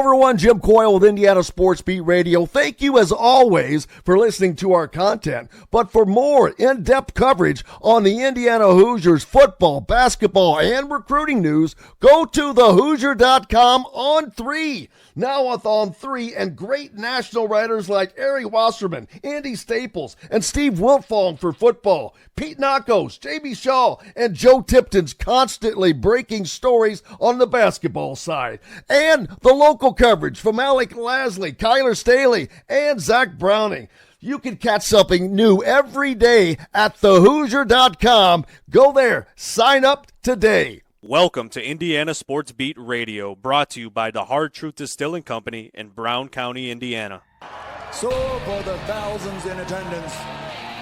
everyone, Jim Coyle with Indiana Sports Beat Radio. Thank you, as always, for listening to our content. But for more in-depth coverage on the Indiana Hoosiers football, basketball, and recruiting news, go to thehoosier.com on 3. Now with On 3 and great national writers like Ari Wasserman, Andy Staples, and Steve Wiltfong for football. Pete Nakos, Jamie Shaw, and Joe Tipton's constantly breaking stories on the basketball side. And the local coverage from Alec Lasley, Kyler Staley, and Zach Browning. You can catch something new every day at thehoosier.com. Go there. Sign up today. Welcome to Indiana Sports Beat Radio, brought to you by the Hard Truth Distilling Company in Brown County, Indiana. So for the thousands in attendance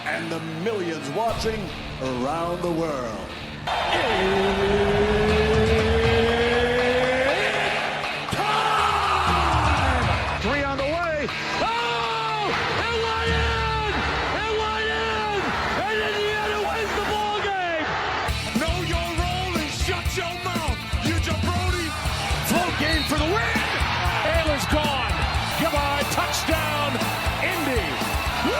and the millions watching around the world, time! 3 on the way. Oh! It went in! It went in! And Indiana wins the ball game! Know your role and shut your mouth, you jabroni! Float game for the win! Ayler's gone! Goodbye, touchdown, Indy! Woo!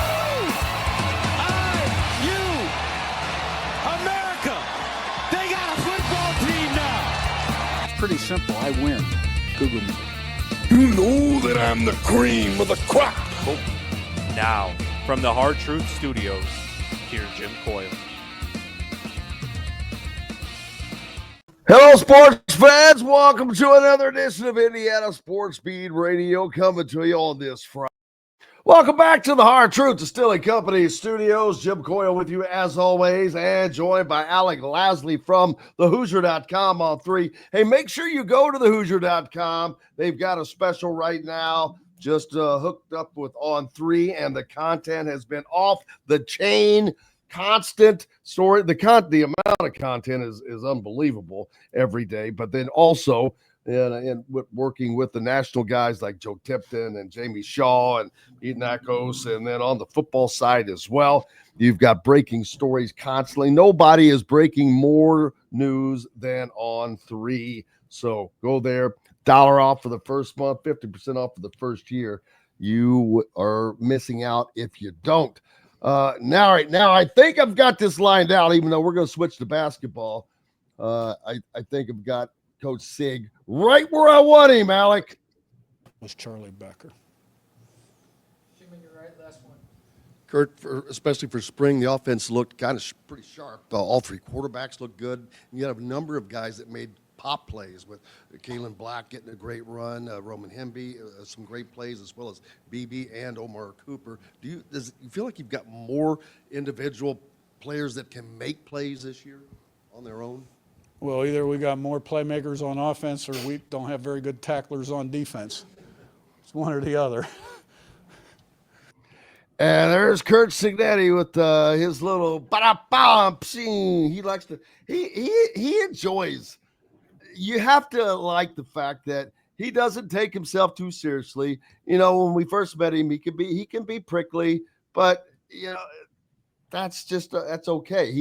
IU! America! They got a football team now! It's pretty simple. I win. Google me. You know that I'm the cream of the crop. Now, from the Hard Truth Studios, here's Jim Coyle. Hello, sports fans. Welcome to another edition of Indiana Sports Beat Radio, coming to you on this Friday. Welcome back to the Hard Truth Distilling Company Studios. Jim Coyle with you as always, and joined by Alec Lasley from thehoosier.com on 3. Hey, make sure you go to thehoosier.com. They've got a special right now, just hooked up with On 3, and the content has been off the chain. Constant story. The amount of content is unbelievable every day, but then also and working with the national guys like Joe Tipton and Jamie Shaw and Pete Nakos, and then on the football side as well, you've got breaking stories constantly. Nobody is breaking more news than On 3. So go there, $1 off for the first month, 50% off for the first year. You are missing out if you don't. Now I think I've got this lined out, even though we're going to switch to basketball. I think I've got Coach Sig right where I want him, Alec. Was Charlie Becker. Jimmy, you're right, last one. Kurt, especially for spring, the offense looked kind of pretty sharp. All 3 quarterbacks looked good. You have a number of guys that made pop plays, with Kalen Black getting a great run, Roman Hemby, some great plays, as well as BB and Omar Cooper. Do you feel like you've got more individual players that can make plays this year on their own? Well, either we got more playmakers on offense or we don't have very good tacklers on defense. It's one or the other. And there's Kurt Signetti with his little ba-da-bum. He likes to he enjoys. You have to like the fact that he doesn't take himself too seriously. You know, when we first met him, he can be prickly, but you know, that's okay.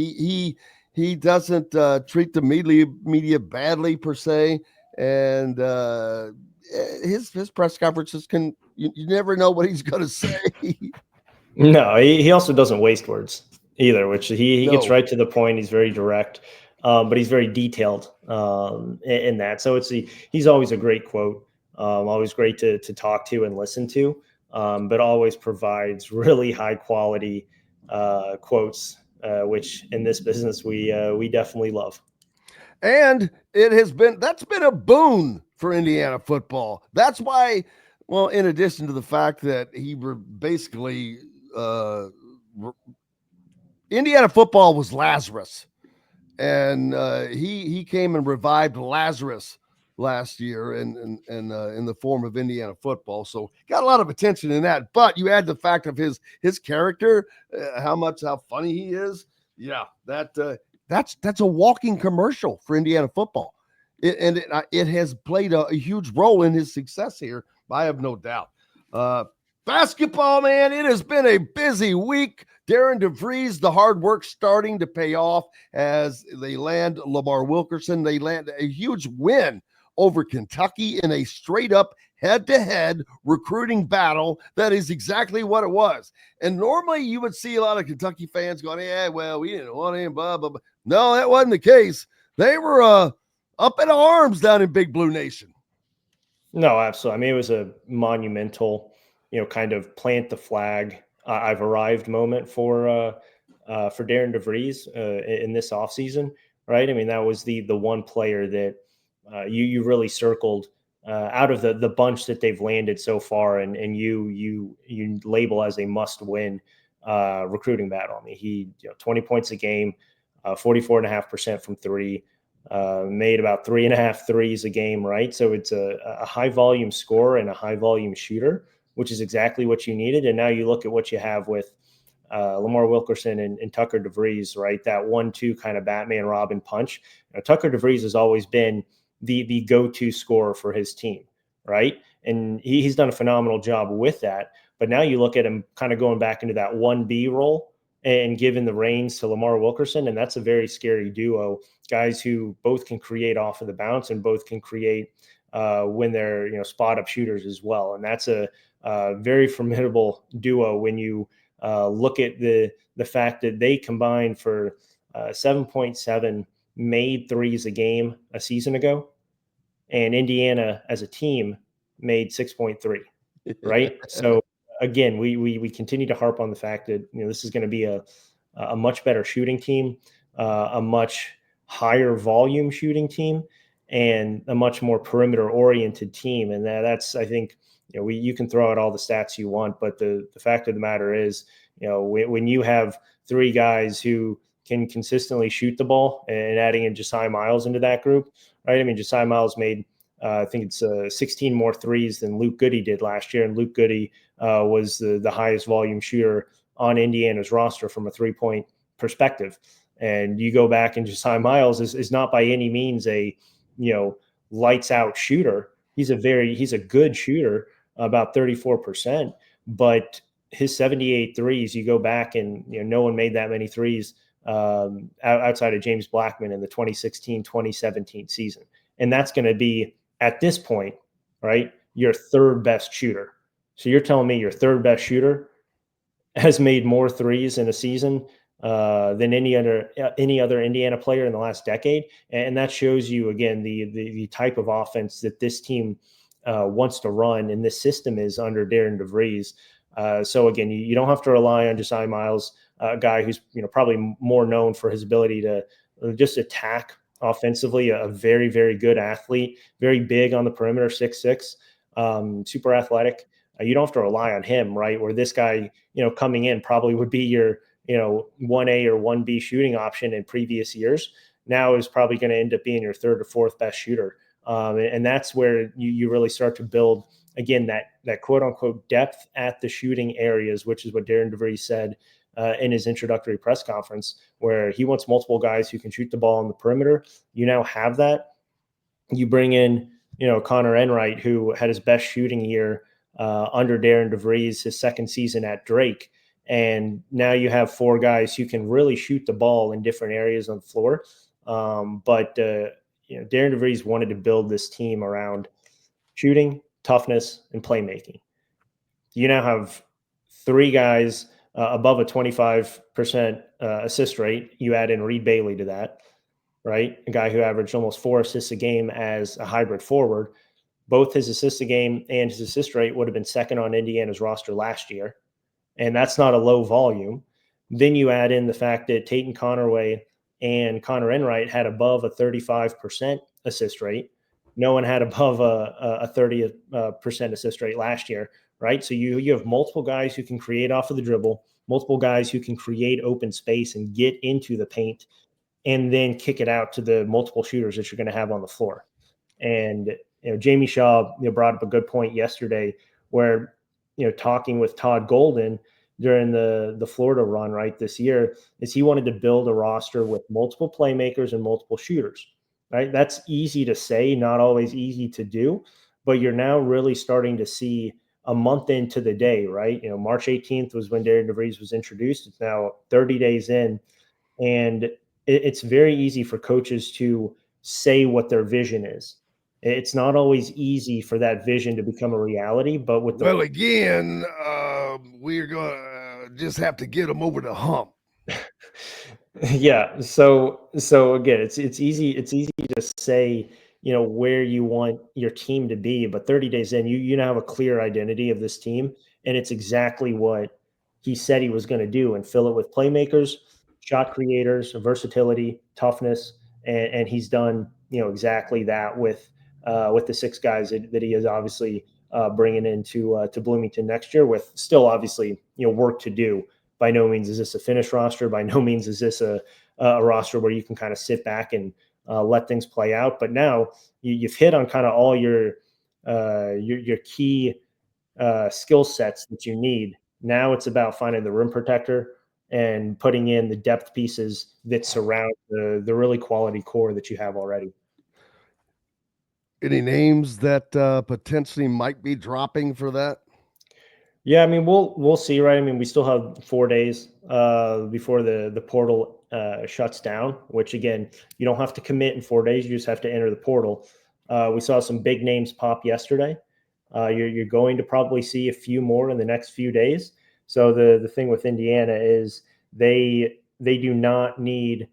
He doesn't treat the media badly per se, and his press conferences you never know what he's going to say. No, he also doesn't waste words either, which he gets right to the point. He's very direct, but he's very detailed in that. So he's always a great quote, always great to talk to and listen to, but always provides really high quality quotes, which in this business we definitely love. And that's been a boon for Indiana football. That's why, well, in addition to the fact that he basically Indiana football was Lazarus, and he came and revived Lazarus last year in the form of Indiana football. So got a lot of attention in that. But you add the fact of his character, how funny he is. Yeah, that's a walking commercial for Indiana football. It has played a huge role in his success here. I have no doubt. Basketball, man, it has been a busy week. Darian DeVries, the hard work starting to pay off as they land Lamar Wilkerson. They land a huge win over Kentucky in a straight up head-to-head recruiting battle. That is exactly what it was. And normally you would see a lot of Kentucky fans going, yeah, well, we didn't want him, blah, blah, blah. No, that wasn't the case. They were up in arms down in Big Blue Nation. No, absolutely. I mean, it was a monumental, kind of plant the flag, I've arrived moment for Darren DeVries in this offseason, right? I mean, that was the one player that you really circled out of the bunch that they've landed so far, and you label as a must-win recruiting battle. I mean, he 20 points a game, 44.5% from three, made about 3.5 threes a game, right? So it's a high volume scorer and a high volume shooter, which is exactly what you needed. And now you look at what you have with Lamar Wilkerson and Tucker DeVries, right? That 1-2 kind of Batman Robin punch. Tucker DeVries has always been the go-to scorer for his team, right? And he's done a phenomenal job with that. But now you look at him kind of going back into that 1B role and giving the reins to Lamar Wilkerson, and that's a very scary duo. Guys who both can create off of the bounce and both can create when they're spot up shooters as well. And that's a very formidable duo when you look at the fact that they combined for 7.7 made threes a game a season ago, and Indiana as a team made 6.3, right? So again, we continue to harp on the fact that this is going to be a much better shooting team, a much higher volume shooting team, and a much more perimeter oriented team. And that's, I think, you can throw out all the stats you want, but the fact of the matter is, when you have three guys who can consistently shoot the ball, and adding in Josiah Miles into that group, right? I mean, Josiah Miles made, I think it's 16 more threes than Luke Goody did last year. And Luke Goody was the highest volume shooter on Indiana's roster from a 3-point perspective. And you go back, and Josiah Miles is not by any means a, lights out shooter. He's a good shooter, about 34%, but his 78 threes, you go back and no one made that many threes outside of James Blackman in the 2016-2017 season. And that's going to be, at this point, right, your third best shooter. So you're telling me your third best shooter has made more threes in a season than any other Indiana player in the last decade. And that shows you, again, the type of offense that this team wants to run, and this system is under Darren DeVries. So again, you don't have to rely on Josiah Miles, a guy who's probably more known for his ability to just attack offensively, a very, very good athlete, very big on the perimeter, 6'6", super athletic. You don't have to rely on him, right? Where this guy, coming in probably would be your, 1A or 1B shooting option in previous years. Now is probably going to end up being your third or fourth best shooter. And that's where you really start to build, again, that quote unquote depth at the shooting areas, which is what Darren DeVries said in his introductory press conference, where he wants multiple guys who can shoot the ball on the perimeter. You now have that. You bring in, Connor Enright, who had his best shooting year under Darren DeVries, his second season at Drake. And now you have four guys who can really shoot the ball in different areas on the floor. But Darren DeVries wanted to build this team around shooting, toughness, and playmaking. You now have three guys above a 25% assist rate. You add in Reed Bailey to that, right? A guy who averaged almost 4 assists a game as a hybrid forward. Both his assists a game and his assist rate would have been second on Indiana's roster last year. And that's not a low volume. Then you add in the fact that Tatum Conaway and Connor Enright had above a 35% assist rate. No one had above a 30% assist rate last year, right? So you have multiple guys who can create off of the dribble, multiple guys who can create open space and get into the paint, and then kick it out to the multiple shooters that you're going to have on the floor. And Jamie Shaw brought up a good point yesterday, where talking with Todd Golden during the Florida run right this year, is he wanted to build a roster with multiple playmakers and multiple shooters. Right, that's easy to say, not always easy to do, but you're now really starting to see a month into the day, right? March 18th was when Darren DeVries was introduced. It's now 30 days in, and it's very easy for coaches to say what their vision is, It's not always easy for that vision to become a reality, but with the well, again, we're going to just have to get them over the hump. Yeah. So again, it's easy to say, where you want your team to be, but 30 days in, you now have a clear identity of this team, and it's exactly what he said he was going to do, and fill it with playmakers, shot creators, versatility, toughness, and he's done, exactly that with the 6 guys that he is obviously bringing into to Bloomington next year, with still obviously work to do. By no means is this a finished roster. By no means is this a roster where you can kind of sit back and let things play out. But now you've hit on kind of all your key skill sets that you need. Now it's about finding the rim protector and putting in the depth pieces that surround the really quality core that you have already. Any names that potentially might be dropping for that? Yeah, I mean, we'll see, right? I mean, we still have 4 days before the portal shuts down, which, again, you don't have to commit in 4 days. You just have to enter the portal. We saw some big names pop yesterday. You're going to probably see a few more in the next few days. So the thing with Indiana is they do not need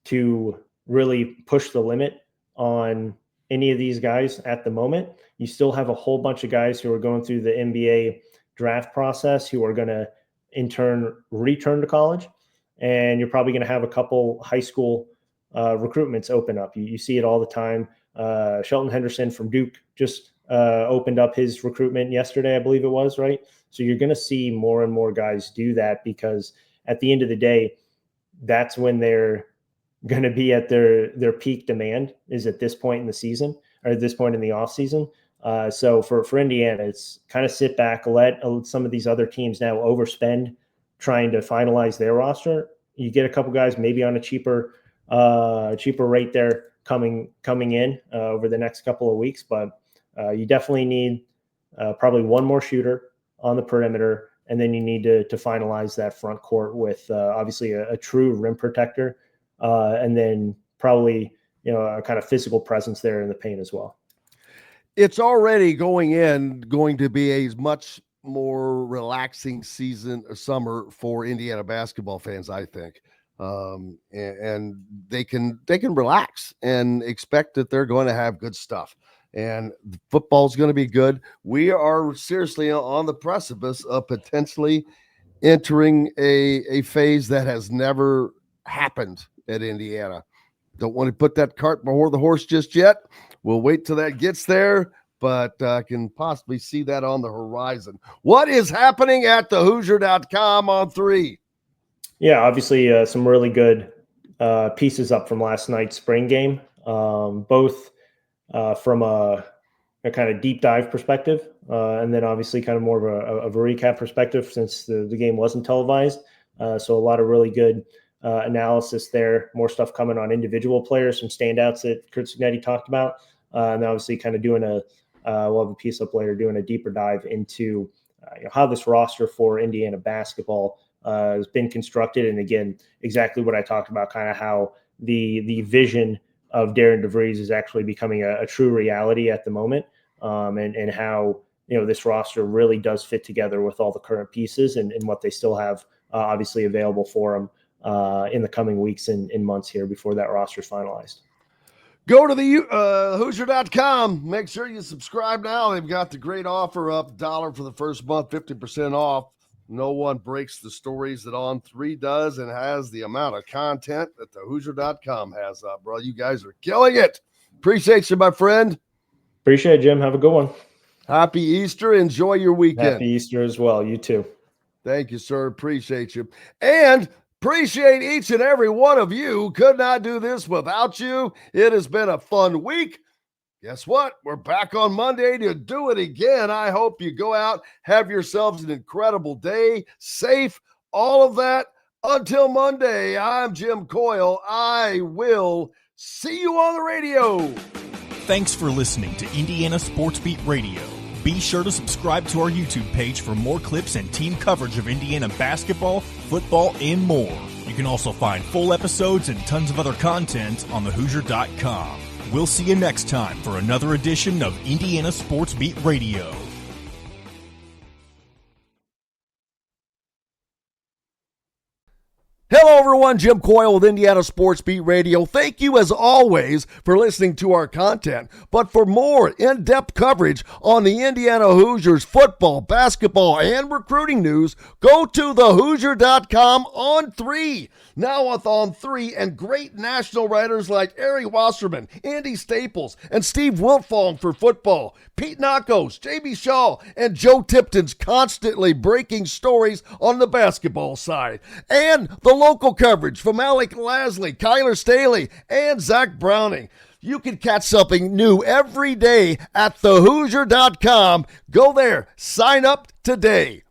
to really push the limit on any of these guys at the moment. You still have a whole bunch of guys who are going through the NBA draft process who are going to in turn return to college, and you're probably going to have a couple high school recruitments open up. You see it all the time. Shelton Henderson from Duke just opened up his recruitment yesterday, I believe it was, right? So you're going to see more and more guys do that, because at the end of the day, that's when they're going to be at their peak demand, is at this point in the season, or at this point in the off season. So for Indiana, it's kind of sit back, let some of these other teams now overspend trying to finalize their roster. You get a couple guys maybe on a cheaper rate there coming in over the next couple of weeks, but you definitely need probably one more shooter on the perimeter, and then you need to finalize that front court with obviously a true rim protector, and then probably a kind of physical presence there in the paint as well. It's already going to be a much more relaxing summer for Indiana basketball fans, I think. And they can relax and expect that they're going to have good stuff. And football's going to be good. We are seriously on the precipice of potentially entering a phase that has never happened at Indiana. Don't want to put that cart before the horse just yet. We'll wait till that gets there, but I can possibly see that on the horizon. What is happening at thehoosier.com on 3? Yeah, obviously some really good pieces up from last night's spring game, both from a kind of deep dive perspective, and then obviously kind of more of a recap perspective, since the game wasn't televised. So a lot of really good analysis there, more stuff coming on individual players, some standouts that Kurt Signetti talked about, and obviously kind of doing we'll have a piece up later doing a deeper dive into how this roster for Indiana basketball has been constructed. And again, exactly what I talked about, kind of how the vision of Darian DeVries is actually becoming a true reality at the moment, and how this roster really does fit together with all the current pieces and what they still have obviously available for them in the coming weeks and months here before that roster is finalized. Go to the Hoosier.com. Make sure you subscribe now. They've got the great offer up, $1 for the first month, 50% off. No one breaks the stories that On 3 does, and has the amount of content that the Hoosier.com has up, bro. You guys are killing it. Appreciate you, my friend. Appreciate it, Jim. Have a good one. Happy Easter. Enjoy your weekend. Happy Easter as well. You too. Thank you, sir. Appreciate you. And appreciate each and every one of you. Could not do this without you. It has been a fun week. Guess what? We're back on Monday to do it again. I hope you go out, have yourselves an incredible day, safe, all of that. Until Monday, I'm Jim Coyle. I will see you on the radio. Thanks for listening to Indiana Sports Beat Radio. Be sure to subscribe to our YouTube page for more clips and team coverage of Indiana basketball, football, and more. You can also find full episodes and tons of other content on thehoosier.com. We'll see you next time for another edition of Indiana Sports Beat Radio. Hello, everyone. Jim Coyle with Indiana Sports Beat Radio. Thank you, as always, for listening to our content. But for more in-depth coverage on the Indiana Hoosiers football, basketball, and recruiting news, go to thehoosier.com on 3. Now with On 3 and great national writers like Ari Wasserman, Andy Staples, and Steve Wiltfong for football. Pete Nakos, J.B. Shaw, and Joe Tipton's constantly breaking stories on the basketball side. And the local coverage from Alec Lasley, Kyler Staley, and Zach Browning. You can catch something new every day at thehoosier.com. Go there, sign up today.